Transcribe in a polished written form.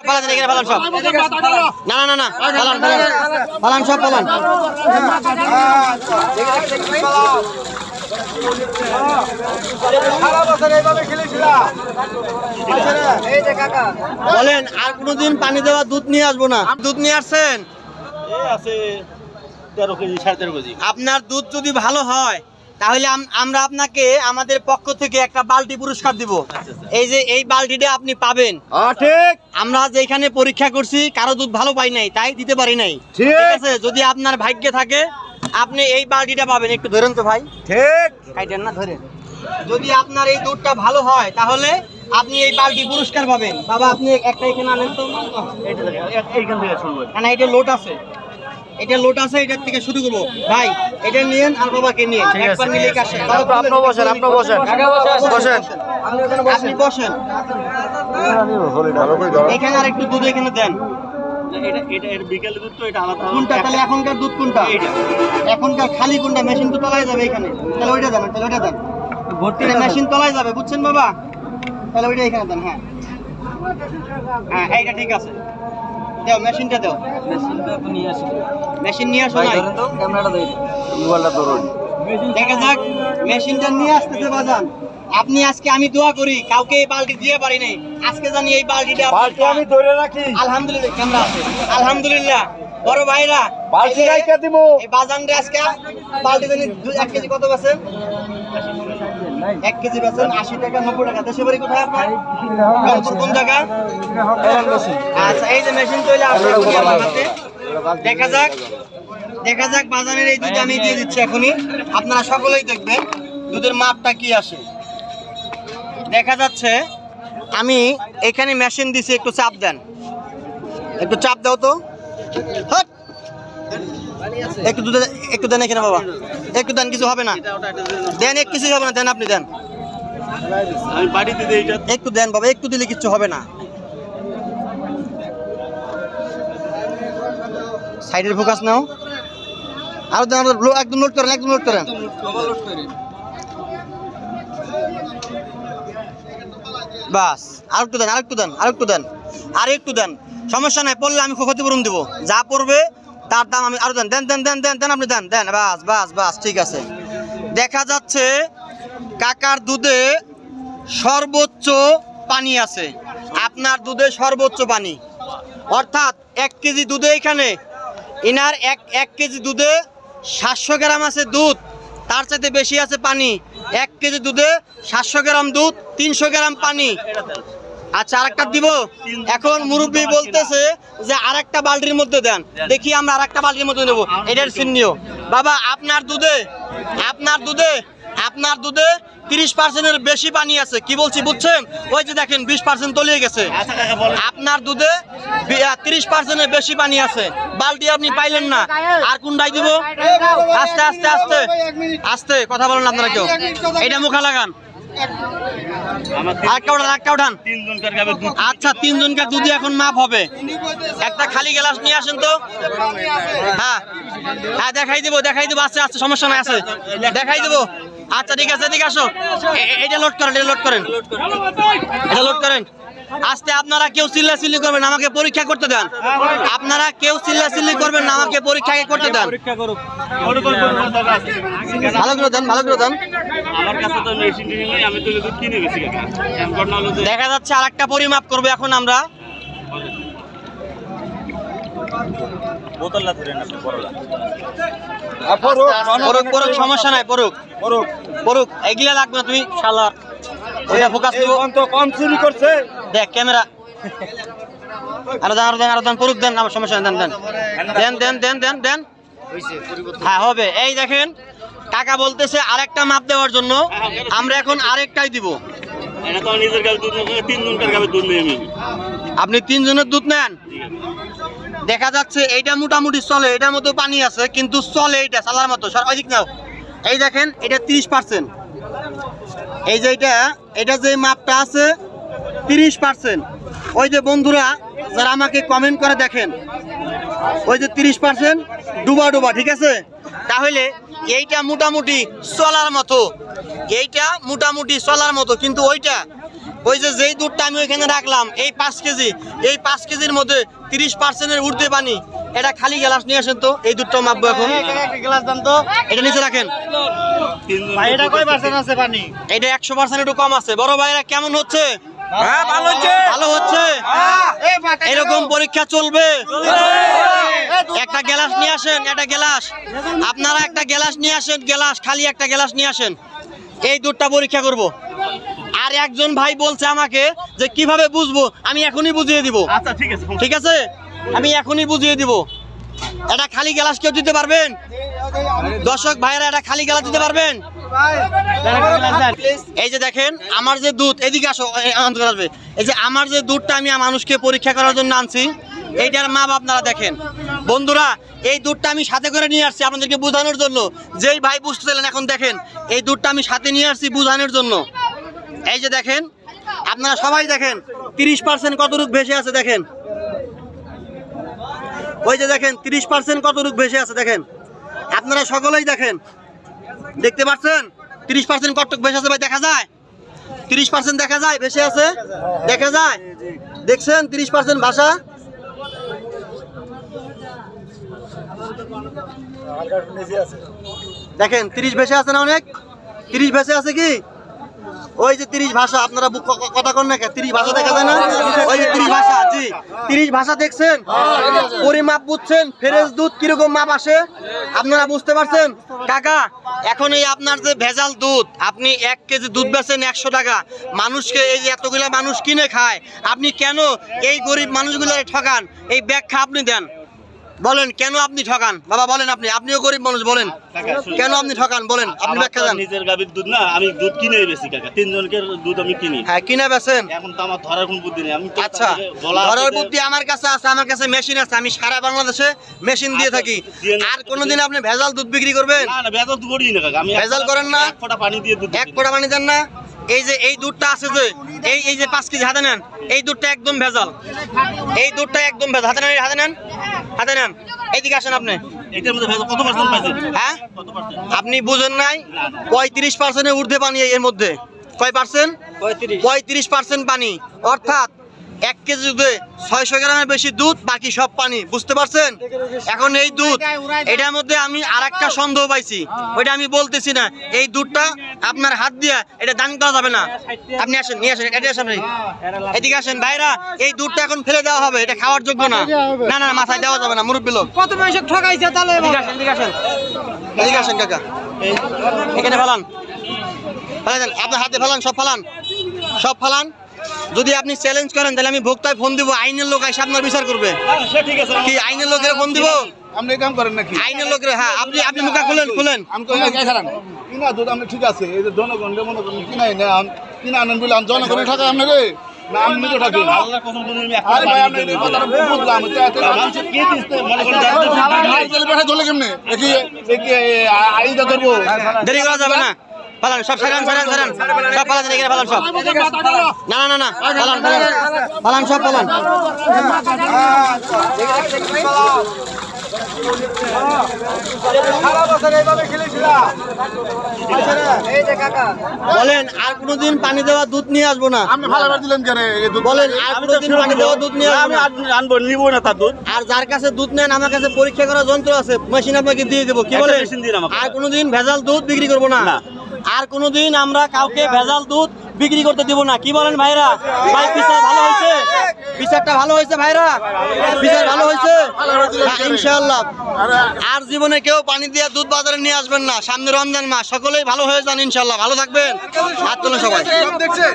ফালান এখানে ফালান সব। না না না না ফালান ফালান ফালান সব ফালান। বলেন আর কোনদিন পানি দেওয়া দুধ নিয়ে আসবো না। দুধ নিয়ে আসছেন? আছে 13 কেজি 13.5 কেজি। আপনার দুধ যদি ভালো হয় তাহলে আমরা আপনাকে আমাদের পক্ষ থেকে একটা বালতি পুরস্কার দিব। এই যে এই বালতিটা আপনি পাবেন। ঠিক। আমরা যেখানে পরীক্ষা করছি কারো দুধ ভালো পাই নাই, তাই দিতে পারি নাই। ঠিক আছে, যদি আপনার ভাগ্যে থাকে আপনি এই বালতিটা পাবেন। একটু ধরেন তো ভাই। ঠিক। কাটেন না, ধরেন। যদি আপনার এই দুধটা ভালো হয় তাহলে আপনি এই বালতি পুরস্কার পাবেন। বাবা আপনি একটা এখানে আনেন তো। এইখান থেকে শুরু করি। না এটা লোট আছে, এটা লোট আছে, এটার থেকে শুরু করবো ভাই। এটা নিয়েন আর বাবাকে নিয়ে একবার মিলে আসেন। আপনি বসেন, আপনি বসেন, বসেন, আপনি বসেন। এখানে আর একটু দুধ এখানে দেন। এটা এর বিকেলে দুধ তো এটা আলাদা। কোনটা তাহলে এখনকার দুধ কোনটা? এইটা। এখনকার খালি কোনটা? মেশিন তো তলায় যাবে এখানে, তাহলে ওইটা দেন, তাহলে ওইটা দেন। ভর্তি মেশিন তলায় যাবে, বুঝছেন বাবা? তাহলে ওইটা এখানে দেন। হ্যাঁ হ্যাঁ এইটা ঠিক আছে। দাও মেশিনটা দাও। মেশিনটা তো নিয়ে আসো। মেশিন নিয়ে আসো। নাই তো ক্যামেরাটা দেই, মোবাইলটা ধরুন। দেখা যাক মেশিনটা নিয়ে আসতেছে বাজান। আপনি আজকে আমি দোয়া করি কাউকে এই বালতি দিয়ে পারি নাই, আজকে জানি এই বালতিটা বালতি আমি ধরে রাখি। আলহামদুলিল্লাহ ক্যামেরা আছে। আলহামদুলিল্লাহ বড় ভাইরা বালতি রাইখা দিমু। এই বাজান রে আজকে বালতি জানি 1 কেজি কত বেচেন? 1 কেজি বেচেন 80 টাকা 90 টাকা। দেশে বাড়ি কোথায় আপনার? রংপুর কোন জায়গা? আচ্ছা এই যে মেশিন তৈরি আছে আমার হাতে। দেখা যাক দেখা যাক বাজারের এই দুধ আমি দিয়ে দিচ্ছি এখনই। আপনারা সকলেই দেখবেন দুধের মাপটা কি আসে। দেখা যাচ্ছে আমি এখানে মেশিন দিছি, একটু চাপ দেন, একটু চাপ দাও তো। হট একটু দুধ একটু দেন এখানে বাবা, একটু দেন, কিছু হবে না। দেন এক কিছু হবে না, দেন আপনি দেন। আমি বাড়িতে দেই এটা। একটু দেন বাবা, একটু দিলে কিচ্ছু হবে না। সাইডের ফোকাস নাও। আরো দেন, একদম নোট করেন, একদম নোট করেন। বাস আরেকটু দেন, আরেকটু দেন, আরেকটু দেন, আর একটু দেন। সমস্যা নাই, পড়লে আমি ক্ষতিপূরণ দিব। যা পড়বে তার দাম আমি আরো দেন। দেন দেন দেন দেন দেন, আপনি দেন দেন। বাস বাস বাস ঠিক আছে। দেখা যাচ্ছে কাকার দুধে সর্বোচ্চ পানি আছে, আপনার দুধে সর্বোচ্চ পানি। অর্থাৎ 1 কেজি দুধে এখানে ইনার 1 কেজি দুধে 700 গ্রাম আছে দুধ, তার চাইতে বেশি আছে পানি। 1 কেজি দুধে 700 গ্রাম দুধ, 300 গ্রাম পানি। আচ্ছা আরেকটা দিব। এখন মুরব্বী বলতেছে যে আরেকটা বালতির মধ্যে দেন। দেখি আমরা আরেকটা বালতির মধ্যে নেবো। এটার চিহ্নিও বাবা আপনার দুধে 30%-এর বেশি পানি আছে। কি বলছি বুঝছেন? ওই যে দেখেন 20% তলিয়ে গেছে। আপনার দুধে 30%-এর বেশি পানি আছে। বালতি আপনি পাইলেন না, আর কোনটাই দিব? আস্তে আস্তে আস্তে আস্তে কথা বলেন আপনারা কেউ। এটা মুখা লাগান। আচ্ছা 3 জনকার দুধ এখন মাপ হবে। একটা খালি গ্লাস নিয়ে আসেন তো। হ্যাঁ হ্যাঁ দেখাই দিব, দেখাই দিব। আস্তে আস্তে সমস্যা নাই, আছে দেখাই দিব। আচ্ছা ঠিক আছে, এদিকে আসো। এটা লোড করেন, এটা লোড করেন, এটা লোড করেন। আস্তে। আপনারা কেউ চিল্লাচিল্লি করবেন, আমাকে পরীক্ষা করতে দেন। আপনারা কেউ চিল্লাচিল্লি করবেন না, আমাকে পরীক্ষা করতে দেন। ভালো করে দেন, ভালো করে দেন। দেখা যাচ্ছে আরেকটা পরিমাপ করবো এখন আমরা। সমস্যা নাই, পড়ুক পড়ুক, এগুলা লাগবে না। তুমি শালা ওইটা ফোকাস দিব। কম চুরি করছে দেখ ক্যামেরা। আরো দেন, আরো দেন, আরো দেন, পড়ুক দেন, আমার সমস্যা দেন দেন দেন দেন দেন দেন দেন। হ্যাঁ হবে। এই দেখেন কাকা বলতেছে আরেকটা মাপ দেওয়ার জন্য, আমরা এখন আরেকটাই দিব। আপনি 3 জনের দুধ নেন। দেখা যাচ্ছে এইটা মোটামুটি চলে, এটার মধ্যে পানি আছে কিন্তু চলে, এইটা চালার মতো। সর্বাধিক নাও। এই দেখেন এটা 30%। এই যে এটা যে মাপটা আছে 30%। ওই যে বন্ধুরা যারা আমাকে কমেন্ট করে দেখেন, ওই যে 30% ডুবা ডুবা, ঠিক আছে? তাহলে এইটা মোটামুটি চলার মতো, এইটা মোটামুটি চলার মতো, কিন্তু ওই যে যেই দুধটা আমি ওইখানে রাখলাম এই 5 কেজি, এই 5 কেজির মধ্যে 30% ঊর্ধ্বে পানি, এটা খালি গ্লাস নিয়ে আসেন তো, এই দুধটা মাপবো এখন। গ্লাস দেন তো। এটা নিচে রাখেন। ভাই এটা কয় পার্সেন্ট আছে পানি? এটা 100% একটু কম আছে। বড় ভাইরা কেমন হচ্ছে? হ্যাঁ ভালো হচ্ছে। ভালো হচ্ছে। এরকম পরীক্ষা চলবে। একটা গ্লাস নিয়ে আসেন, একটা গ্লাস, আপনারা একটা গ্লাস নিয়ে আসেন, গ্লাস খালি একটা গ্লাস নিয়ে আসেন, এই দুধটা পরীক্ষা করব। আর একজন ভাই বলছে আমাকে যে কিভাবে বুঝবো, আমি এখনই বুঝিয়ে দিব। আচ্ছা ঠিক আছে। ঠিক আছে, আমি এখনই বুঝিয়ে দিব। এটা খালি গ্লাস কেউ দিতে পারবেন? দর্শক ভাইরা এটা খালি গ্লাস দিতে পারবেন? এই যে দেখেন আমার যে দুধ, এদিকে আসো, আসবে, এই যে আমার যে দুধটা আমি মানুষকে পরীক্ষা করার জন্য আনছি, এইটার মাপ আপনারা দেখেন। বন্ধুরা এই দুধটা আমি সাথে করে নিয়ে আসছি আপনাদেরকে বোঝানোর জন্য। যেই ভাই বুঝতেছিলেন এখন দেখেন, এই দুধটা আমি সাথে নিয়ে আসছি বোঝানোর জন্য। এই যে দেখেন, আপনারা সবাই দেখেন 30% কতটুক ভেসে আছে দেখেন। ওই যে দেখেন 30% কতটুক ভেসে আছে দেখেন, আপনারা সকলেই দেখেন, দেখতে পাচ্ছেন 30% কতটুক ভেসে আছে ভাই? দেখা যায় 30% দেখা যায় ভেসে আছে, দেখা যায়, দেখছেন 30% ভাষা। দেখেন 30 ভেসে আছে না, অনেক 30 ভেসে আছে কি? ওই যে 30 ভাষা, আপনারা কথা কন না, 30 ভাষা দেখা যায় না? ওই যে 30 ভাষা, জি 30 ভাষা দেখছেন, পরিমাপ বুঝছেন, ফ্রেশ দুধ কিরকম মাপ আসে আপনারা বুঝতে পারছেন? কাকা এখন এই আপনার যে ভেজাল দুধ, আপনি 1 কেজি দুধ বেচেন 100 টাকা, মানুষকে এই যে এতগুলা মানুষ কিনে খায়, আপনি কেন এই গরিব মানুষগুলোরে ঠকান? এই ব্যাখ্যা আপনি দেন, বলেন কেন আপনি ঠকান? বাবা বলেন, আপনিও গরিব মানুষ, বলেন কেন আপনি ঠকান, বলেন আপনি ব্যাখ্যা দেন। নিজের গাভীর দুধ না, আমি দুধ কিনে বেশি কাকা, 3 জনকে দুধ আমি কিনি। হ্যাঁ কিনে বেচেন। এখন তো আমার ধরার কোনো বুদ্ধি নেই। আমি তো আচ্ছা, তাদেরকে বলা আছে ধরার যে- বুদ্ধি আমার কাছে আছে, আমার কাছে মেশিন আছে, আমি সারা বাংলাদেশে মেশিন দিয়ে থাকি। আর কোনোদিন আপনি ভেজাল দুধ বিক্রি করবেন? না না, ভেজাল তো করি না কাকা, আমি ভেজাল করেন না? 1 ফোঁটা পানি দিয়ে দুধ 1 ফোঁটা পানি দেন না? এই যে এই দুধটা আছে যে, এই যে 5 কেজি হাতে নেন, এই দুধটা একদম ভেজাল, এই দুধটা একদম ভেজাল। হাতে নেন, হাতে নেন, হাতে নেন, এইদিকে আসেন আপনি। এটার মধ্যে ভেজাল কত পার্সেন্ট পাইছেন? হ্যাঁ কত পার্সেন্ট? আপনি বুঝেন নাই, 35% ঊর্ধ্বে পানি এর মধ্যে। কয় পার্সেন্ট? 35% পানি, অর্থাৎ 1 কেজি দুধে 600 গ্রামের বেশি দুধ, বাকি সব পানি। বুঝতে পারছেন? এখন এই দুধ, এটার মধ্যে আমি আরেকটা সন্দেহ পাইছি, ওইটা আমি বলতেছি না। এই দুধটা আপনার হাত দিয়ে এটা দান করা যাবে না। আপনি আসেন, নিয়ে আসেন, এটা আসেন, এদিকে আসেন ভাইরা, এই দুধটা এখন ফেলে দেওয়া হবে, এটা খাওয়ার যোগ্য না। না না, মাথায় দেওয়া যাবে না, মুরব্বী লোক। কত মানুষ ঠকাইছে তাহলে? এদিকে আসেন, এদিকে আসেন, এদিকে আসেন কাকা, এখানে ফেলান, ফেলে দেন, আপনার হাতে ফেলান, সব ফেলান, সব ফেলান। যদি আপনি চ্যালেঞ্জ করেন তাহলে আমি ভোক্তায় ফোন দিব, আইনের লোক এসে আপনার বিচার করবে। হ্যাঁ, সে ঠিক আছে। কি আইনের লোকের ফোন দিব? আপনি এই কাম করেন নাকি? আইনের লোকের, হ্যাঁ আপনি মুখা খুলেন, খুলেন। আমি কই না খারাপ কিনা দুধ আপনি ঠিক আছে, এই যে জনগণকে মনে করেন কিনাই না, কিনা আনেন বলে আমি জনগণের টাকা আপনি রে না, আমি নিজে টাকা। আল্লাহর কসম করে আমি 1 আরে ফোঁটা ভাই পানি আপনি দিয়ে এই দুধ কথাটা দিই। বুঝলাম, মানুষের কে দিচ্ছে? মনে করেন যারা দুধ আর বিক্রি জেলে বেঠা ধরলে কেমনে? দেখি দেখি আইদা ধরবো। দেরি করা যাবে না, ফেলান সব, সারান সারান সারান, সব ফেলান, এখানে ফেলান সব। না না না না, ফেলান ফেলান ফেলান, সব ফেলান। বলেন আর কোনোদিন পানি দেওয়া দুধ নিয়ে আসবো না। আপনি ভালো বার দিলেন কেন এই দুধ? বলেন আর কোনোদিন পানি দেওয়া দুধ নিয়ে আসবো আমি না। আনবো, নিবো না তার দুধ। আর যার কাছে দুধ নেন, আমার কাছে পরীক্ষা করার যন্ত্র আছে, মেশিন আপনাকে দিয়ে দেবো। কি একটা বলেন? মেশিন দিন আমাকে। আর কোনোদিন ভেজাল দুধ বিক্রি করবো না। না। আর কোনোদিন আমরা কাউকে ভেজাল দুধ বিক্রি করতে দিব না। কি বলেন ভাইরা? ভাই বিচার ভালো হয়েছে? বিচারটা ভালো হয়েছে ভাইরা? বিচার ভালো হয়েছে? হ্যাঁ, ইনশাআল্লাহ। আর জীবনে কেউ পানি দিয়ে দুধ বাজারে নিয়ে আসবেন না। সামনে রমজান মাস, সকলেই ভালো হয়ে যান ইনশাআল্লাহ। ভালো থাকবেন, হাত তোলেন সবাই। দেখছেন?